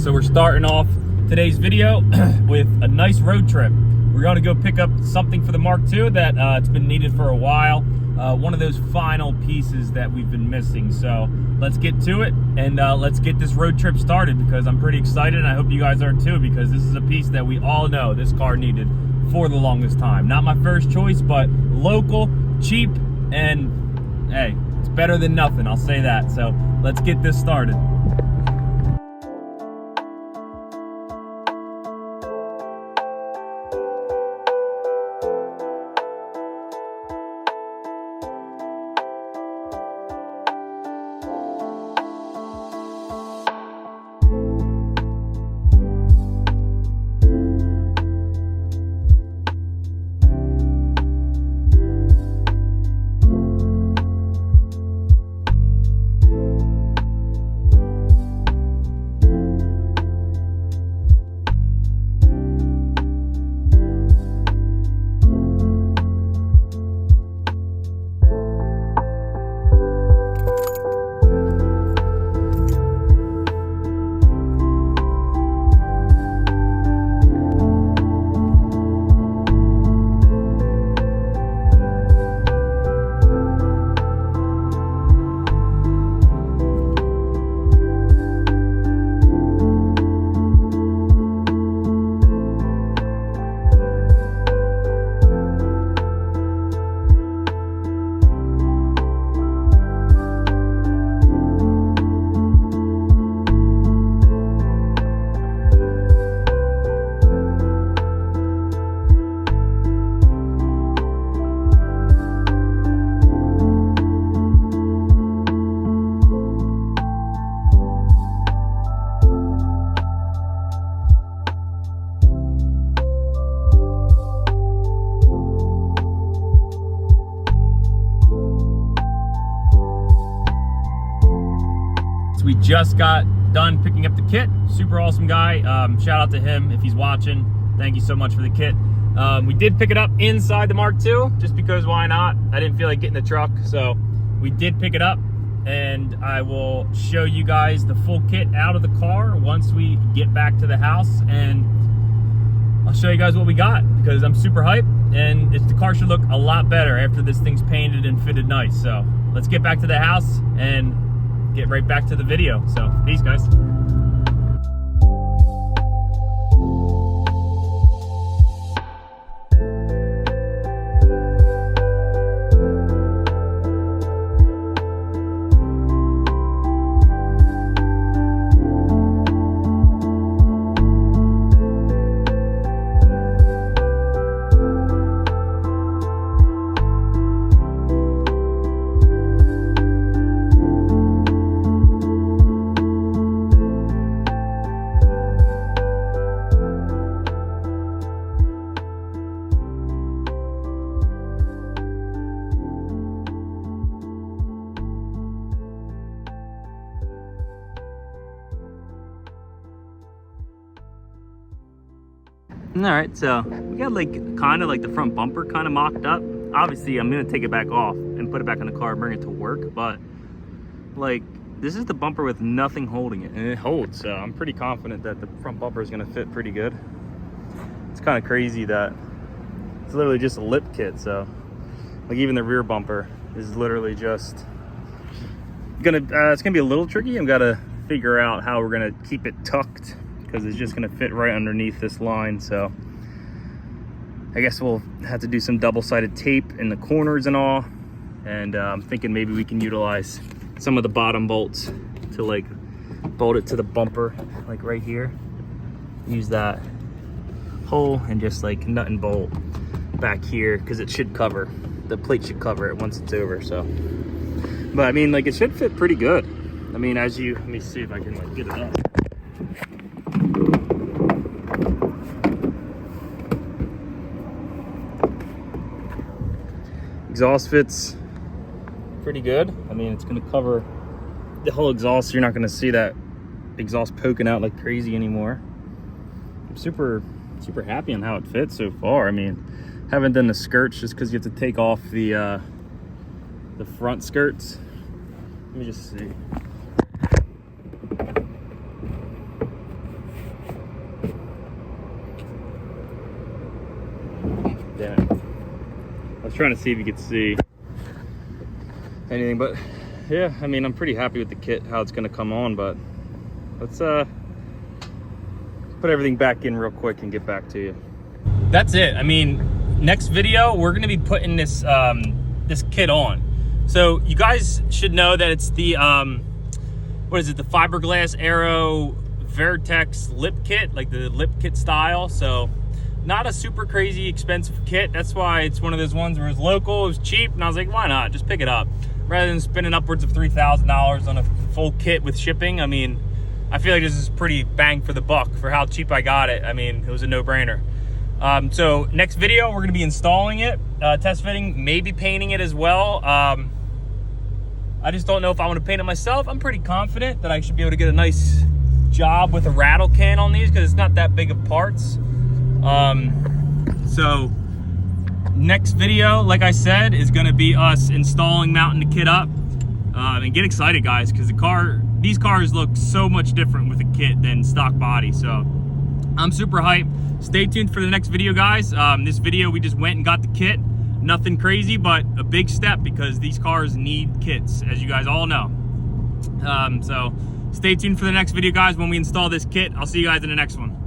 guys, so we're starting off today's video with a nice road trip. We're going to go pick up something for the Mark II that it's been needed for a while. One of those final pieces that we've been missing. So let's get to it and let's get this road trip started, because I'm pretty excited and I hope you guys are too, because this is a piece that we all know this car needed for the longest time. Not my first choice, but local, cheap, and hey, it's better than nothing, I'll say that. So let's get this started. We just got done picking up the kit. Super awesome guy. Shout out to him if he's watching. Thank you so much for the kit. We did pick it up inside the Mark II, just because why not? I didn't feel like getting the truck, so we did pick it up, and I will show you guys the full kit out of the car once we get back to the house, and I'll show you guys what we got, because I'm super hyped, and the car should look a lot better after this thing's painted and fitted nice. So let's get back to the house and get right back to the video. So peace, guys. All right, so we got like kind of like the front bumper kind of mocked up. Obviously, I'm gonna take it back off and put it back in the car and bring it to work, but like this is the bumper with nothing holding it, and it holds. So I'm pretty confident that the front bumper is gonna fit pretty good. It's kind of crazy that it's literally just a lip kit. So like even the rear bumper is literally just it's gonna be a little tricky. I've got to figure out how we're gonna keep it tucked, because it's just gonna fit right underneath this line. So I guess we'll have to do some double-sided tape in the corners and all. And I'm thinking maybe we can utilize some of the bottom bolts to like bolt it to the bumper, like right here. Use that hole and just like nut and bolt back here, because it should cover, the plate should cover it once it's over. So, but I mean, like it should fit pretty good. I mean, let me see if I can like get it up. Exhaust fits pretty good. I mean, it's gonna cover the whole exhaust, so you're not gonna see that exhaust poking out like crazy anymore. I'm super happy on how it fits so far. I mean, haven't done the skirts just because you have to take off the front skirts. Let me just see. damn it. I was trying to see if you could see anything, but yeah, I mean, I'm pretty happy with the kit, how it's gonna come on, but let's put everything back in real quick and get back to you. That's it. I mean, next video, we're gonna be putting this this kit on. So you guys should know that it's the, what is it? The Fiberglass Aero Vertex lip kit, like the lip kit style. So not a super crazy expensive kit. That's why it's one of those ones where it's local, it was cheap, and I was like, why not? Just pick it up. Rather than spending upwards of $3,000 on a full kit with shipping, I mean, I feel like this is pretty bang for the buck for how cheap I got it. I mean, it was a no-brainer. So next video, we're gonna be installing it, test fitting, maybe painting it as well. I just don't know if I want to paint it myself. I'm pretty confident that I should be able to get a nice job with a rattle can on these because it's not that big of parts. So next video, like I said, is going to be us installing, mounting the kit up, and get excited, guys, because these cars look so much different with a kit than stock body. So I'm super hyped. Stay tuned for the next video, guys. This video, we just went and got the kit. Nothing crazy, but a big step because these cars need kits, as you guys all know. So stay tuned for the next video, guys, when we install this kit. I'll see you guys in the next one.